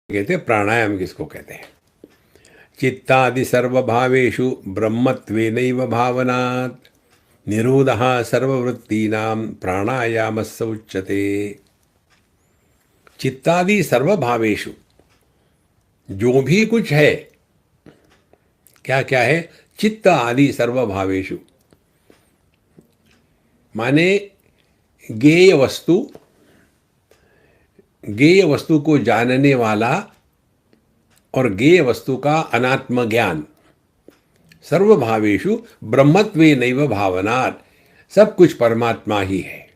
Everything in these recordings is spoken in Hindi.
कहते हैं प्राणायाम किसको कहते हैं। चित्तादि सर्वभावेषु ब्रह्मत्वेनैव भावनात् निरोधः सर्ववृत्तीनां प्राणायामस्य उच्यते। चित्तादि सर्वभावेषु, जो भी कुछ है, क्या क्या है, चित्त आदि सर्वभावेषु माने ज्ञेय वस्तु को जानने वाला और ज्ञेय वस्तु का अनात्म ज्ञान। सर्वभावेषु ब्रह्मत्वेनैव भावनात्, सब कुछ परमात्मा ही है।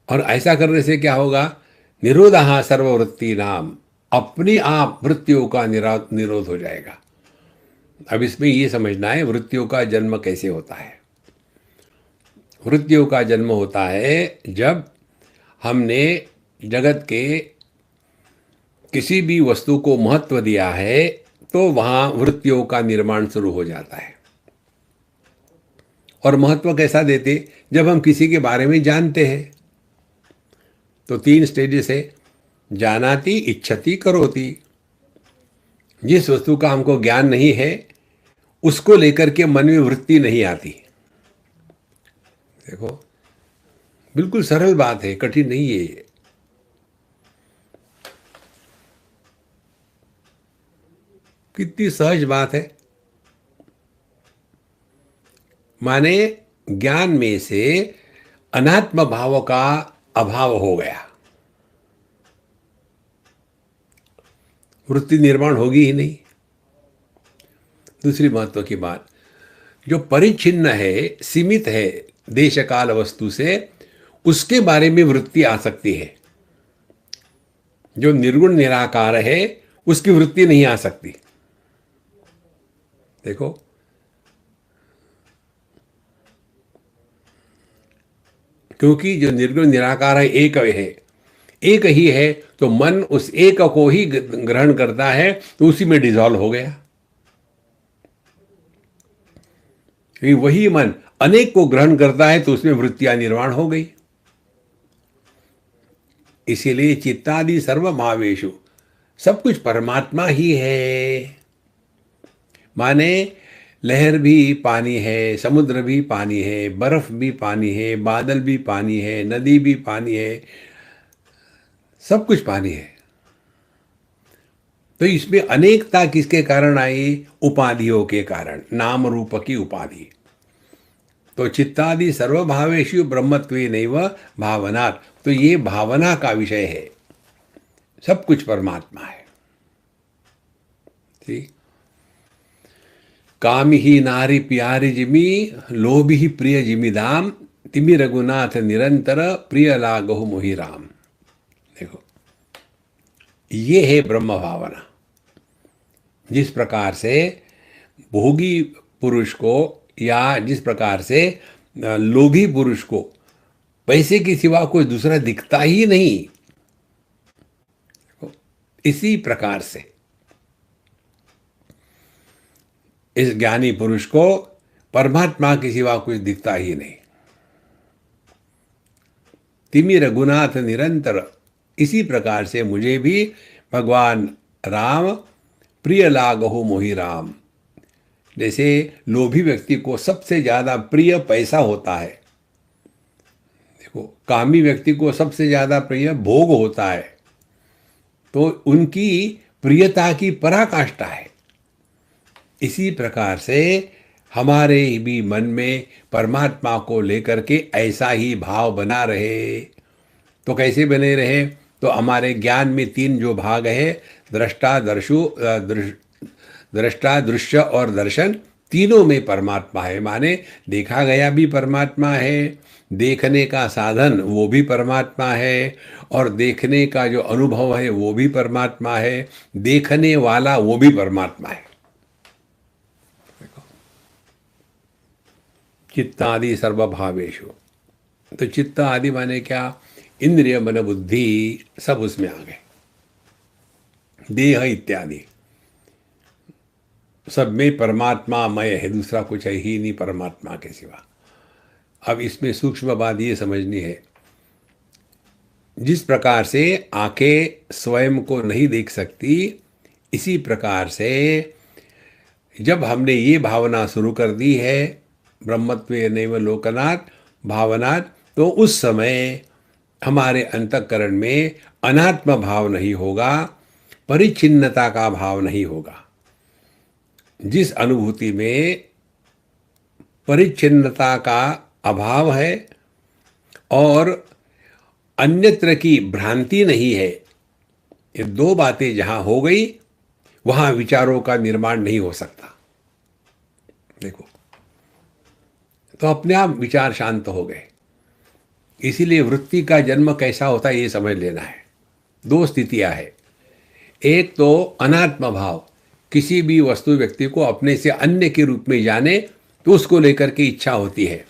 और ऐसा करने से क्या होगा, निरोधः सर्ववृत्ति नाम, अपनी आप वृत्तियों का निरोध हो जाएगा। अब इसमें ये समझना है वृत्तियों का जन्म कैसे होता है। वृत्तियों का जन्म होता है जब हमने जगत के किसी भी वस्तु को महत्व दिया है, तो वहां वृत्तियों का निर्माण शुरू हो जाता है। और महत्व कैसा देते, जब हम किसी के बारे में जानते हैं तो 3 स्टेजेस है, जानाति, इच्छति, करोति। जिस वस्तु का हमको ज्ञान नहीं है उसको लेकर के मन में वृत्ति नहीं आती। देखो, बिल्कुल सरल बात है, कठिन नहीं है ये। कितनी सहज बात है। माने ज्ञान में से अनात्म भाव का अभाव हो गया, वृत्ति निर्माण होगी ही नहीं। दूसरी महत्व की बात, जो परिच्छिन्न है, सीमित है देश काल वस्तु से, उसके बारे में वृत्ति आ सकती है। जो निर्गुण निराकार है उसकी वृत्ति नहीं आ सकती। देखो, क्योंकि जो निर्गुण निराकार है, एक ही है, तो मन उस एक को ही ग्रहण करता है, तो उसी में डिसॉल्व हो गया। वही मन अनेक को ग्रहण करता है तो उसमें वृत्तियां निर्माण हो गई। इसीलिए चित्तादि सर्वभावेषु, सब कुछ परमात्मा ही है। माने लहर भी पानी है, समुद्र भी पानी है, बर्फ भी पानी है, बादल भी पानी है, नदी भी पानी है, सब कुछ पानी है। तो इसमें अनेकता किसके कारण आई, उपाधियों के कारण, नाम रूप की उपाधि। तो चित्तादि सर्वभावेषु ब्रह्मत्वेनैव भावनात्, तो ये भावना का विषय है, सब कुछ परमात्मा है। ठीक। कामी ही नारी प्यारी जिमी, लोभी ही प्रिय जिमी दाम, तिमि रघुनाथ निरंतर, प्रिय लागहु मोहि राम। देखो, ये है ब्रह्म भावना। जिस प्रकार से भोगी पुरुष को, या जिस प्रकार से लोभी पुरुष को पैसे के सिवा कोई दूसरा दिखता ही नहीं, इसी प्रकार से इस ज्ञानी पुरुष को परमात्मा के सिवा कुछ दिखता ही नहीं। तिमि रघुनाथ निरंतर, इसी प्रकार से मुझे भी भगवान राम प्रिय लागहु मोहि राम। जैसे लोभी व्यक्ति को सबसे ज्यादा प्रिय पैसा होता है, देखो, कामी व्यक्ति को सबसे ज्यादा प्रिय भोग होता है, तो उनकी प्रियता की पराकाष्ठा है। इसी प्रकार से हमारे भी मन में परमात्मा को लेकर के ऐसा ही भाव बना रहे। तो कैसे बने रहे, तो हमारे ज्ञान में 3 जो भाग है, दृष्टा, दृष्टा, दृश्य और दर्शन, तीनों में परमात्मा है। माने देखा गया भी परमात्मा है, देखने का साधन वो भी परमात्मा है, और देखने का जो अनुभव है वो भी परमात्मा है, देखने वाला वो भी परमात्मा है। चित्तादि सर्वभावेषु, तो चित्त आदि माने क्या, इंद्रिय, मन, बुद्धि, सब उसमें आ गए, देह इत्यादि, सब में परमात्मा मय है, दूसरा कुछ है ही नहीं परमात्मा के सिवा। अब इसमें सूक्ष्म बात ये समझनी है, जिस प्रकार से आंखें स्वयं को नहीं देख सकती, इसी प्रकार से जब हमने ये भावना शुरू कर दी है ब्रह्मत्वे नैव लोकनाथ भावनात्, तो उस समय हमारे अंतःकरण में अनात्म भाव नहीं होगा, परिच्छिन्नता का भाव नहीं होगा। जिस अनुभूति में परिच्छिन्नता का अभाव है और अन्यत्र की भ्रांति नहीं है, ये दो बातें जहां हो गई वहां विचारों का निर्माण नहीं हो सकता। देखो, तो अपने आप विचार शांत हो गए। इसीलिए वृत्ति का जन्म कैसा होता है ये समझ लेना है। दो स्थितियां है, एक तो अनात्म भाव, किसी भी वस्तु व्यक्ति को अपने से अन्य के रूप में जाने तो उसको लेकर के इच्छा होती है।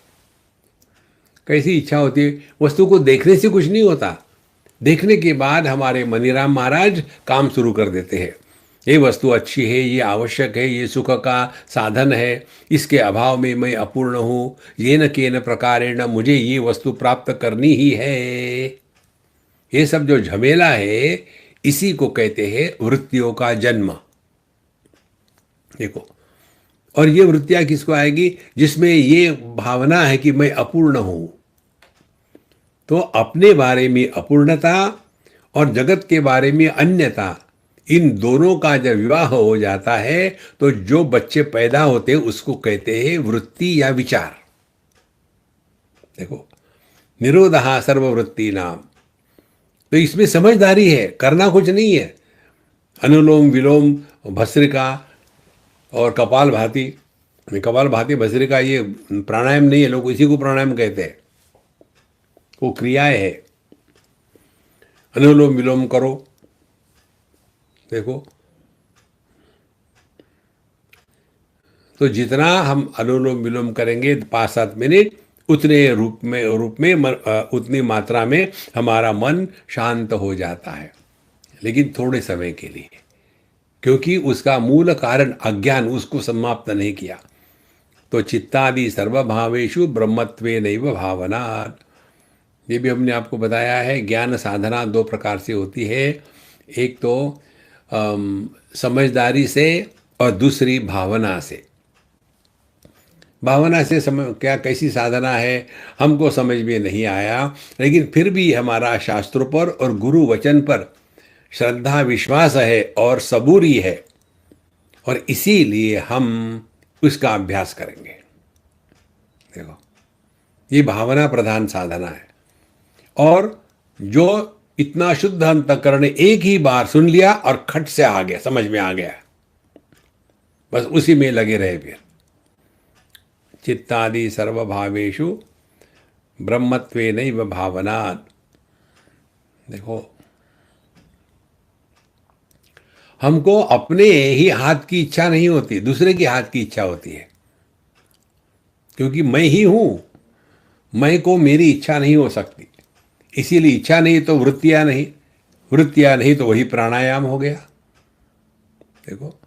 कैसी इच्छा होती है? वस्तु को देखने से कुछ नहीं होता, देखने के बाद हमारे मनीराम महाराज काम शुरू कर देते हैं। ये वस्तु अच्छी है, ये आवश्यक है, ये सुख का साधन है, इसके अभाव में मैं अपूर्ण हूँ, ये न केन प्रकारेण मुझे ये वस्तु प्राप्त करनी ही है। ये सब जो झमेला है इसी को कहते हैं वृत्तियों का जन्म। देखो, और ये वृत्तियां किसको आएगी? जिसमें ये भावना है कि मैं अपूर्ण हूं। तो अपने बारे में अपूर्णता और जगत के बारे में अन्यता, इन दोनों का जब विवाह हो जाता है तो जो बच्चे पैदा होते हैं उसको कहते हैं वृत्ति या विचार। देखो, निरोधः सर्ववृत्ति नाम। तो इसमें समझदारी है, करना कुछ नहीं है। अनुलोम विलोम भस्त्रिका और कपाल भाती, कपाल भाती भस्त्रिका ये प्राणायाम नहीं है, लोग इसी को प्राणायाम कहते हैं, वो क्रियाएं है। अनुलोम विलोम करो, देखो, तो जितना हम अनुलोम विलोम करेंगे 5-7 मिनट, उतने रूप में उतनी मात्रा में हमारा मन शांत हो जाता है, लेकिन थोड़े समय के लिए, क्योंकि उसका मूल कारण अज्ञान उसको समाप्त नहीं किया। तो चित्तादि सर्वभावेषु ब्रह्मत्वे नैव भावनात्, ये भी हमने आपको बताया है। ज्ञान साधना दो प्रकार से होती है, एक तो समझदारी से और दूसरी भावना से। भावना से क्या कैसी साधना है हमको समझ में नहीं आया, लेकिन फिर भी हमारा शास्त्रों पर और गुरु वचन पर श्रद्धा विश्वास है और सबूरी है, और इसीलिए हम उसका अभ्यास करेंगे। देखो, ये भावना प्रधान साधना है। और जो इतना शुद्ध अंतःकरण एक ही बार सुन लिया और खट से आ गया, समझ में आ गया, बस उसी में लगे रहे। फिर चित्तादि सर्वभावेषु ब्रह्मत्वे नैव भावनात्। देखो, हमको अपने ही हाथ की इच्छा नहीं होती, दूसरे के हाथ की इच्छा होती है, क्योंकि मैं ही हूं, मैं को मेरी इच्छा नहीं हो सकती। इसीलिए इच्छा नहीं तो वृत्तियां नहीं, वृत्तियां नहीं तो वही प्राणायाम हो गया। देखो,